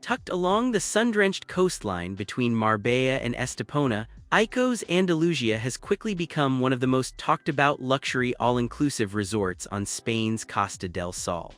Tucked along the sun-drenched coastline between Marbella and Estepona, Ikos Andalusia has quickly become one of the most talked-about luxury all-inclusive resorts on Spain's Costa del Sol.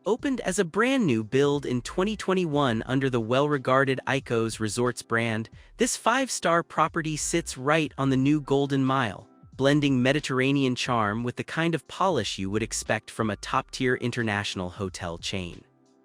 Opened as a brand-new build in 2021 under the well-regarded Ikos Resorts brand, this five-star property sits right on the new Golden Mile, blending Mediterranean charm with the kind of polish you would expect from a top-tier international hotel chain.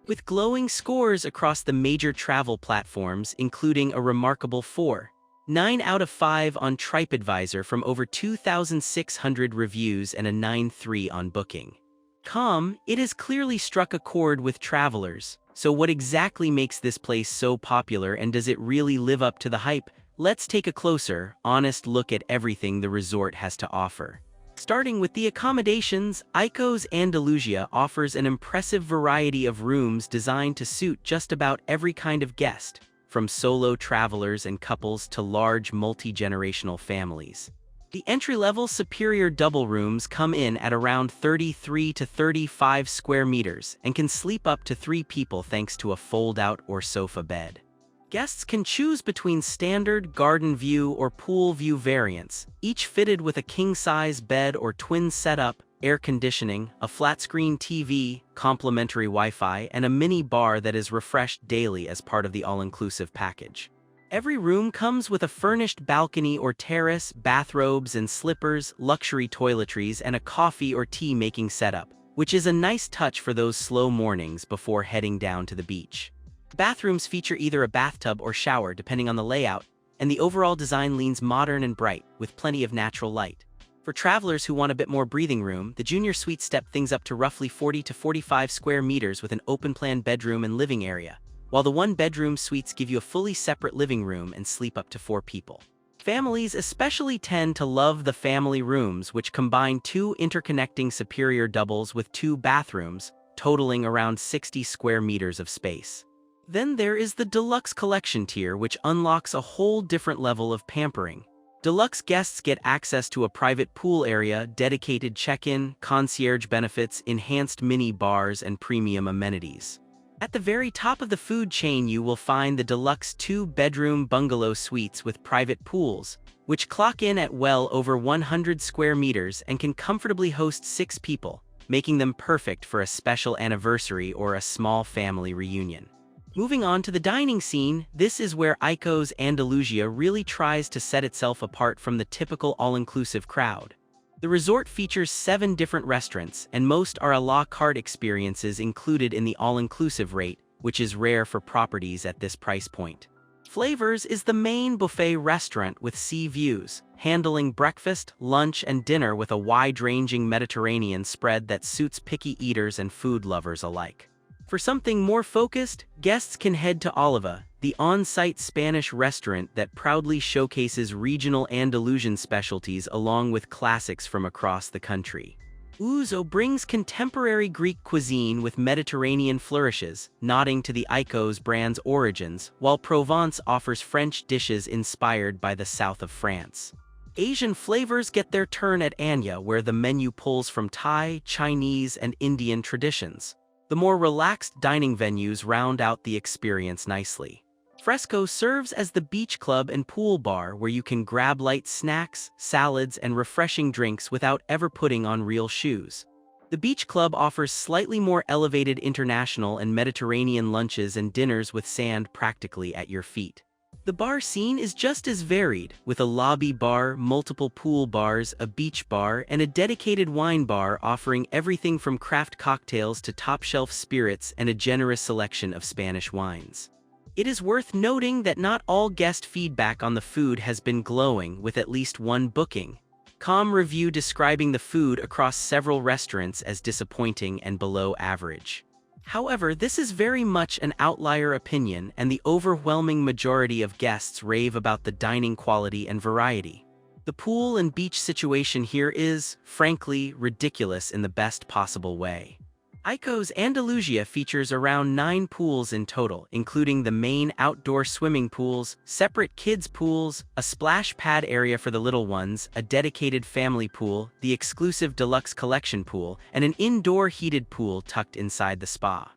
With glowing scores across the major travel platforms, including a remarkable 4.9 out of 5 on TripAdvisor from over 2,600 reviews and a 9.3 on Booking.com, it has clearly struck a chord with travelers. So what exactly makes this place so popular, and does it really live up to the hype? Let's take a closer, honest look at everything the resort has to offer. Starting with the accommodations, Ikos Andalusia offers an impressive variety of rooms designed to suit just about every kind of guest, from solo travelers and couples to large multi-generational families. The entry-level superior double rooms come in at around 33 to 35 square meters and can sleep up to 3 people thanks to a fold-out or sofa bed. Guests can choose between standard, garden view, or pool view variants, each fitted with a king-size bed or twin setup, air conditioning, a flat-screen TV, complimentary Wi-Fi, and a mini bar that is refreshed daily as part of the all-inclusive package. Every room comes with a furnished balcony or terrace, bathrobes and slippers, luxury toiletries, and a coffee or tea-making setup, which is a nice touch for those slow mornings before heading down to the beach. Bathrooms feature either a bathtub or shower depending on the layout, and the overall design leans modern and bright, with plenty of natural light. For travelers who want a bit more breathing room, the junior suites step things up to roughly 40 to 45 square meters with an open-plan bedroom and living area, while the one-bedroom suites give you a fully separate living room and sleep up to 4 people. Families especially tend to love the family rooms, which combine 2 interconnecting superior doubles with 2 bathrooms, totaling around 60 square meters of space. Then there is the Deluxe Collection tier, which unlocks a whole different level of pampering. Deluxe guests get access to a private pool area, dedicated check-in, concierge benefits, enhanced mini bars, and premium amenities. At the very top of the food chain you will find the Deluxe 2-bedroom bungalow suites with private pools, which clock in at well over 100 square meters and can comfortably host 6 people, making them perfect for a special anniversary or a small family reunion. Moving on to the dining scene, this is where Ikos Andalusia really tries to set itself apart from the typical all-inclusive crowd. The resort features 7 different restaurants, and most are a la carte experiences included in the all-inclusive rate, which is rare for properties at this price point. Flavors is the main buffet restaurant with sea views, handling breakfast, lunch, and dinner with a wide-ranging Mediterranean spread that suits picky eaters and food lovers alike. For something more focused, guests can head to Oliva, the on-site Spanish restaurant that proudly showcases regional Andalusian specialties along with classics from across the country. Ouzo brings contemporary Greek cuisine with Mediterranean flourishes, nodding to the Ikos brand's origins, while Provence offers French dishes inspired by the south of France. Asian flavors get their turn at Anya, where the menu pulls from Thai, Chinese, and Indian traditions. The more relaxed dining venues round out the experience nicely. Fresco serves as the beach club and pool bar where you can grab light snacks, salads, and refreshing drinks without ever putting on real shoes. The beach club offers slightly more elevated international and Mediterranean lunches and dinners with sand practically at your feet. The bar scene is just as varied, with a lobby bar, multiple pool bars, a beach bar, and a dedicated wine bar offering everything from craft cocktails to top-shelf spirits and a generous selection of Spanish wines. It is worth noting that not all guest feedback on the food has been glowing, with at least one Booking.com review describing the food across several restaurants as disappointing and below average. However, this is very much an outlier opinion, and the overwhelming majority of guests rave about the dining quality and variety. The pool and beach situation here is, frankly, ridiculous in the best possible way. Ikos Andalusia features around 9 pools in total, including the main outdoor swimming pools, separate kids' pools, a splash pad area for the little ones, a dedicated family pool, the exclusive Deluxe Collection pool, and an indoor heated pool tucked inside the spa.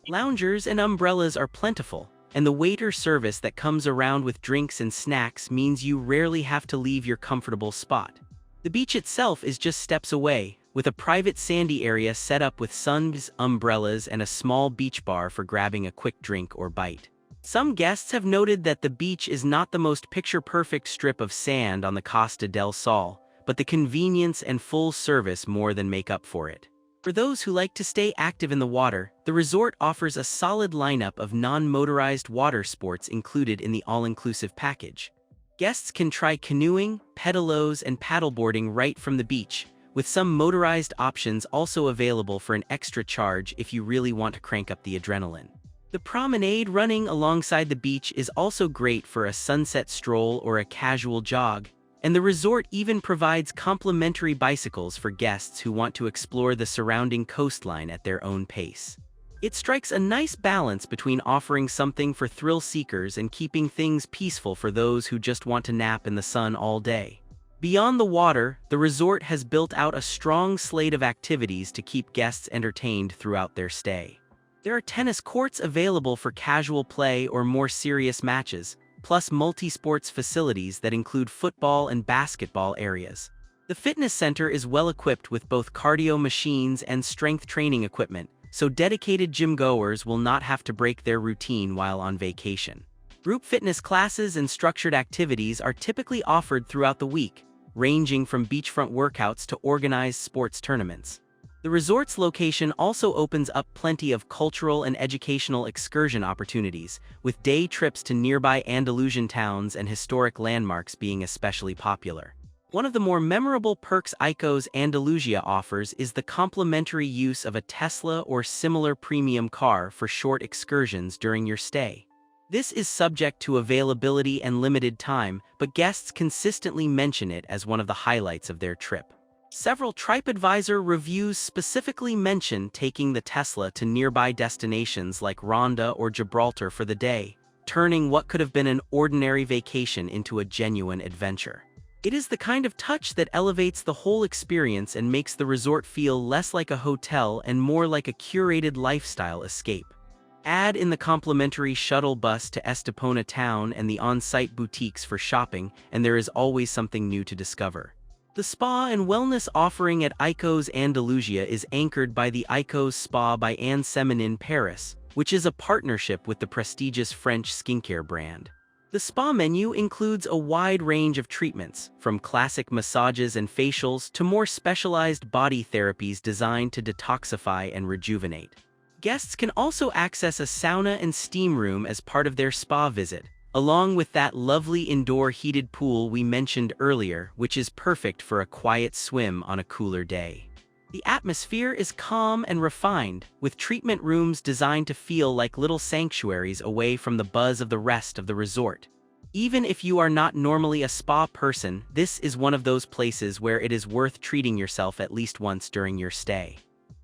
Loungers and umbrellas are plentiful, and the waiter service that comes around with drinks and snacks means you rarely have to leave your comfortable spot. The beach itself is just steps away, with a private sandy area set up with suns, umbrellas, and a small beach bar for grabbing a quick drink or bite. Some guests have noted that the beach is not the most picture-perfect strip of sand on the Costa del Sol, but the convenience and full service more than make up for it. For those who like to stay active in the water, the resort offers a solid lineup of non-motorized water sports included in the all-inclusive package. Guests can try canoeing, pedalos, and paddleboarding right from the beach, with some motorized options also available for an extra charge if you really want to crank up the adrenaline. The promenade running alongside the beach is also great for a sunset stroll or a casual jog, and the resort even provides complimentary bicycles for guests who want to explore the surrounding coastline at their own pace. It strikes a nice balance between offering something for thrill seekers and keeping things peaceful for those who just want to nap in the sun all day. Beyond the water, the resort has built out a strong slate of activities to keep guests entertained throughout their stay. There are tennis courts available for casual play or more serious matches, plus multi-sports facilities that include football and basketball areas. The fitness center is well equipped with both cardio machines and strength training equipment, so dedicated gym-goers will not have to break their routine while on vacation. Group fitness classes and structured activities are typically offered throughout the week, ranging from beachfront workouts to organized sports tournaments. The resort's location also opens up plenty of cultural and educational excursion opportunities, with day trips to nearby Andalusian towns and historic landmarks being especially popular. One of the more memorable perks Ikos Andalusia offers is the complimentary use of a Tesla or similar premium car for short excursions during your stay. This is subject to availability and limited time, but guests consistently mention it as one of the highlights of their trip. Several TripAdvisor reviews specifically mention taking the Tesla to nearby destinations like Ronda or Gibraltar for the day, turning what could have been an ordinary vacation into a genuine adventure. It is the kind of touch that elevates the whole experience and makes the resort feel less like a hotel and more like a curated lifestyle escape. Add in the complimentary shuttle bus to Estepona town and the on-site boutiques for shopping, and there is always something new to discover. The spa and wellness offering at Ikos Andalusia is anchored by the Ikos Spa by Anne Semenin Paris, which is a partnership with the prestigious French skincare brand. The spa menu includes a wide range of treatments, from classic massages and facials to more specialized body therapies designed to detoxify and rejuvenate. Guests can also access a sauna and steam room as part of their spa visit, along with that lovely indoor heated pool we mentioned earlier, which is perfect for a quiet swim on a cooler day. The atmosphere is calm and refined, with treatment rooms designed to feel like little sanctuaries away from the buzz of the rest of the resort. Even if you are not normally a spa person, this is one of those places where it is worth treating yourself at least once during your stay.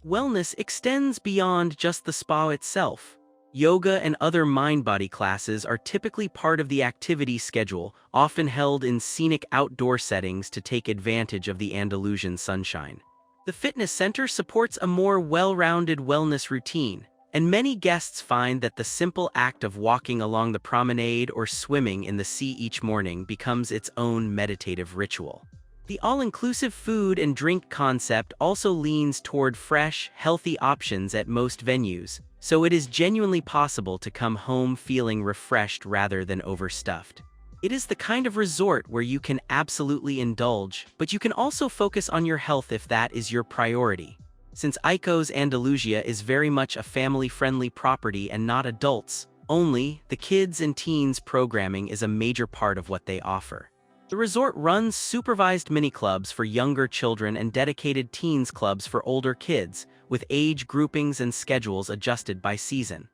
Wellness extends beyond just the spa itself. Yoga and other mind-body classes are typically part of the activity schedule, often held in scenic outdoor settings to take advantage of the Andalusian sunshine. The fitness center supports a more well-rounded wellness routine, and many guests find that the simple act of walking along the promenade or swimming in the sea each morning becomes its own meditative ritual. The all-inclusive food and drink concept also leans toward fresh, healthy options at most venues, so it is genuinely possible to come home feeling refreshed rather than overstuffed. It is the kind of resort where you can absolutely indulge, but you can also focus on your health if that is your priority. Since Ikos Andalusia is very much a family-friendly property and not adults only, the kids and teens programming is a major part of what they offer. The resort runs supervised mini-clubs for younger children and dedicated teens clubs for older kids, with age groupings and schedules adjusted by season.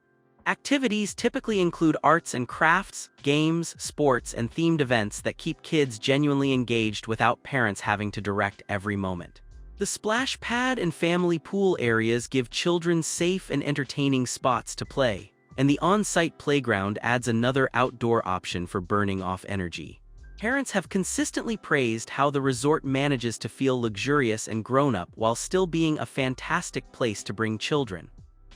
Activities typically include arts and crafts, games, sports, and themed events that keep kids genuinely engaged without parents having to direct every moment. The splash pad and family pool areas give children safe and entertaining spots to play, and the on-site playground adds another outdoor option for burning off energy. Parents have consistently praised how the resort manages to feel luxurious and grown-up while still being a fantastic place to bring children.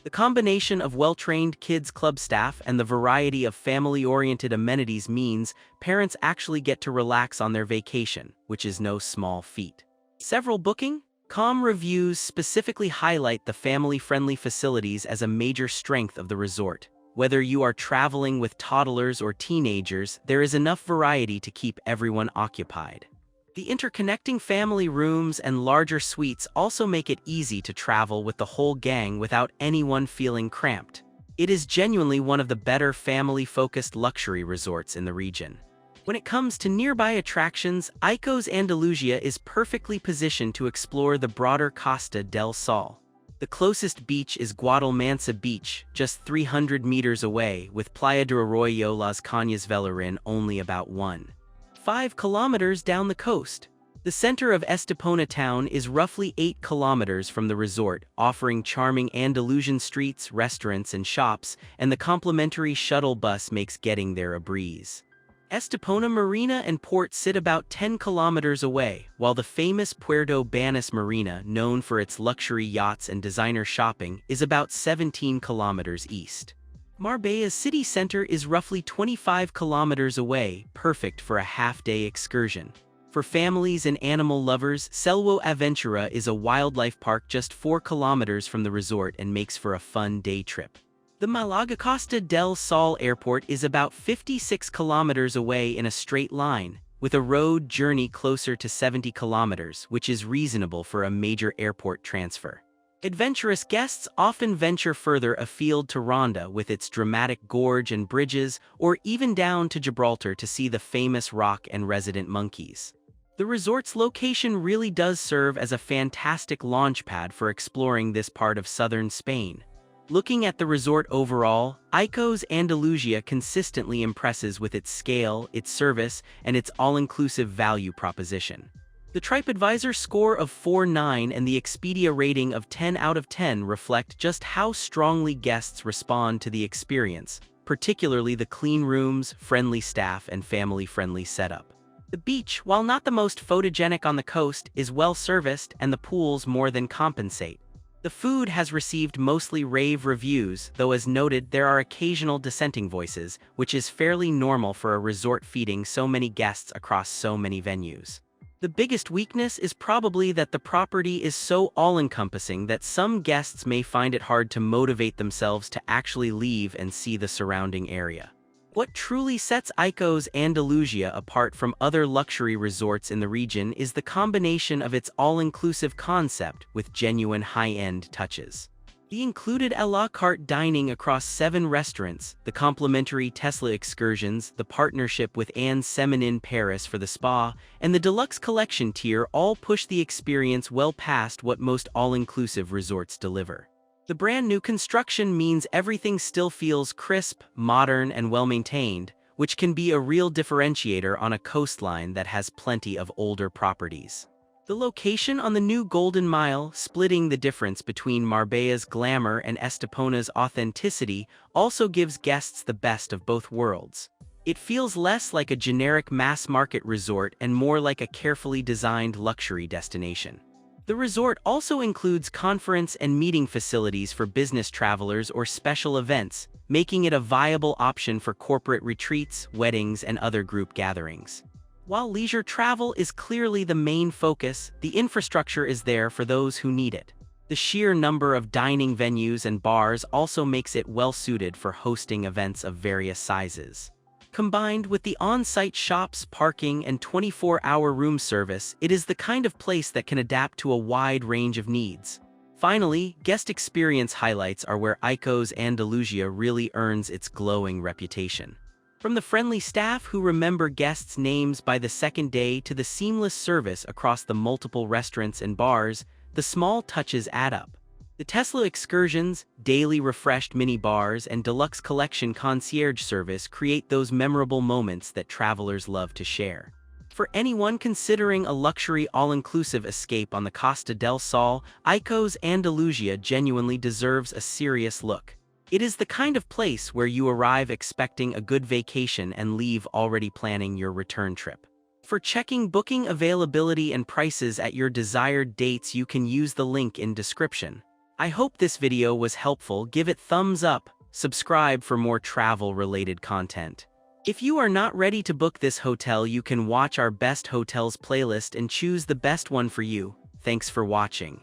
The combination of well-trained kids club staff and the variety of family-oriented amenities means parents actually get to relax on their vacation, which is no small feat. Several Booking.com reviews specifically highlight the family-friendly facilities as a major strength of the resort. Whether you are traveling with toddlers or teenagers, there is enough variety to keep everyone occupied. The interconnecting family rooms and larger suites also make it easy to travel with the whole gang without anyone feeling cramped. It is genuinely one of the better family-focused luxury resorts in the region. When it comes to nearby attractions, Ikos Andalusia is perfectly positioned to explore the broader Costa del Sol. The closest beach is Guadalmansa Beach, just 300 meters away, with Playa de Arroyo Las Cañas Velarin only about 1.5 kilometers down the coast. The center of Estepona town is roughly 8 kilometers from the resort, offering charming Andalusian streets, restaurants, and shops, and the complimentary shuttle bus makes getting there a breeze. Estepona Marina and port sit about 10 kilometers away, while the famous Puerto Banús Marina, known for its luxury yachts and designer shopping, is about 17 kilometers east. Marbella's city center is roughly 25 kilometers away, perfect for a half-day excursion. For families and animal lovers, Selvo Aventura is a wildlife park just 4 kilometers from the resort and makes for a fun day trip. The Malaga Costa del Sol airport is about 56 kilometers away in a straight line, with a road journey closer to 70 kilometers, which is reasonable for a major airport transfer. Adventurous guests often venture further afield to Ronda with its dramatic gorge and bridges, or even down to Gibraltar to see the famous rock and resident monkeys. The resort's location really does serve as a fantastic launchpad for exploring this part of southern Spain. Looking at the resort overall, Ikos Andalusia consistently impresses with its scale, its service, and its all-inclusive value proposition. The TripAdvisor score of 4.9 and the Expedia rating of 10 out of 10 reflect just how strongly guests respond to the experience, particularly the clean rooms, friendly staff, and family-friendly setup. The beach, while not the most photogenic on the coast, is well-serviced and the pools more than compensate. The food has received mostly rave reviews, though as noted there are occasional dissenting voices, which is fairly normal for a resort feeding so many guests across so many venues. The biggest weakness is probably that the property is so all-encompassing that some guests may find it hard to motivate themselves to actually leave and see the surrounding area. What truly sets Ikos Andalusia apart from other luxury resorts in the region is the combination of its all-inclusive concept with genuine high-end touches. The included à la carte dining across 7 restaurants, the complimentary Tesla excursions, the partnership with Anne Semenin Paris for the spa, and the deluxe collection tier all push the experience well past what most all-inclusive resorts deliver. The brand new construction means everything still feels crisp, modern, and well-maintained, which can be a real differentiator on a coastline that has plenty of older properties. The location on the new Golden Mile, splitting the difference between Marbella's glamour and Estepona's authenticity, also gives guests the best of both worlds. It feels less like a generic mass-market resort and more like a carefully designed luxury destination. The resort also includes conference and meeting facilities for business travelers or special events, making it a viable option for corporate retreats, weddings, and other group gatherings. While leisure travel is clearly the main focus, the infrastructure is there for those who need it. The sheer number of dining venues and bars also makes it well-suited for hosting events of various sizes. Combined with the on-site shops, parking, and 24-hour room service, it is the kind of place that can adapt to a wide range of needs. Finally, guest experience highlights are where Ikos Andalusia really earns its glowing reputation. From the friendly staff who remember guests' names by the second day to the seamless service across the multiple restaurants and bars, the small touches add up. The Tesla excursions, daily refreshed mini bars, and deluxe collection concierge service create those memorable moments that travelers love to share. For anyone considering a luxury all-inclusive escape on the Costa del Sol, Ikos Andalusia genuinely deserves a serious look. It is the kind of place where you arrive expecting a good vacation and leave already planning your return trip. For checking booking availability and prices at your desired dates, you can use the link in description. I hope this video was helpful. Give it thumbs up, subscribe for more travel-related content. If you are not ready to book this hotel, you can watch our best hotels playlist and choose the best one for you. Thanks for watching.